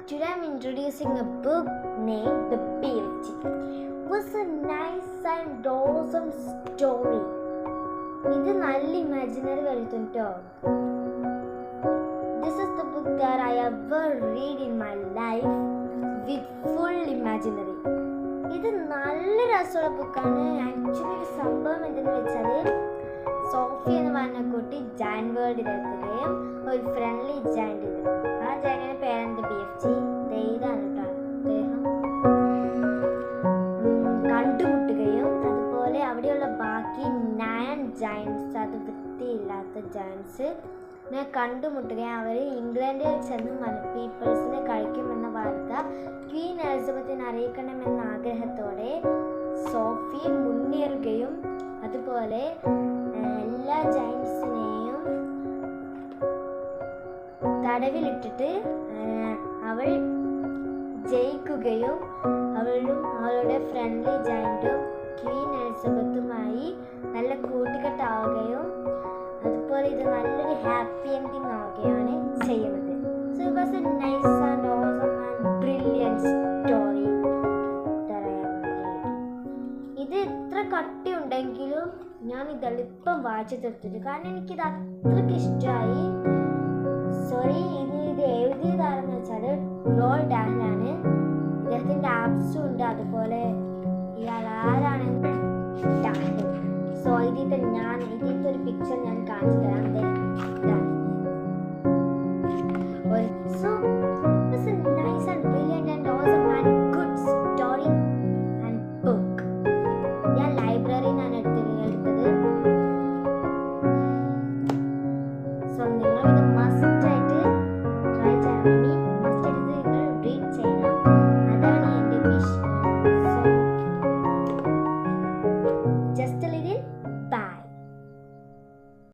Today I'm introducing a book named The BFG. It was a nice and awesome story. ഇത് നല്ല imaginary വരുത്തുണ്ടോ. This is the book that I ever read in my life with full imaginary. ഇത് നല്ല രസമുള്ള ബുക്കാണ്. Actually ഒരു സംഭവം എന്തെന്ന് വെച്ചാൽ സോഫി എന്ന് പറഞ്ഞ കുട്ടി ജയന്റ് വേൾഡിലെത്തുകയും ഒരു ഫ്രണ്ട്ലി ജയന്റ് ഇത് ആ ജയന്റിന്റെ പേരാണ് BFG. ഇതാണ് കേട്ടോ. അദ്ദേഹം കണ്ടുമുട്ടുകയും അതുപോലെ അവിടെയുള്ള ബാക്കി 9 ജയൻസ്, അത് വൃത്തിയില്ലാത്ത ജയൻസ് കണ്ടുമുട്ടുകയും അവർ ഇംഗ്ലണ്ടിൽ ചെന്ന് പീപ്പിൾസിനെ കഴിക്കുമെന്ന വാർത്ത ക്വീൻ എലിസബത്തിനെ അറിയിക്കണമെന്ന ആഗ്രഹത്തോടെ സോഫി മുന്നേറുകയും അതുപോലെ എല്ലാ ജയൻസിനെയും തടവിലിട്ടിട്ട് അവൾ ജയിക്കുകയും അവളും അവളുടെ ഫ്രണ്ട്ലി ജയൻറ്റും ക്വീൻ എലിസബത്തുമായി നല്ല കൂട്ടുകെട്ടാവുകയും അതുപോലെ ഇത് നല്ലൊരു ഹാപ്പി എൻഡിങ് ആവുകയാണ് ചെയ്യുന്നത്. So it was A nice and awesome and brilliant story. ഇത് എത്ര കട്ടി ഉണ്ടെങ്കിലും ഞാൻ ഇതെളുപ്പം വായിച്ചു തീർത്തിട്ട്, കാരണം എനിക്കിത് അത്രയ്ക്ക് ഇഷ്ടമായി. സോറി, ഇത് എഴുതിയതാണെന്ന് വെച്ചാൽ റോൾ ഡാഹ്ലാണ്. ഇദ്ദേഹത്തിൻ്റെ ആപ്സും ഉണ്ട്. അതുപോലെ ഇയാൾ ആരാണെന്ന് ഡാഹ്. സോ ഇതിൻ്റെ ഒരു പിക്ചർ ഞാൻ കാണിച്ചു തരാം. സോ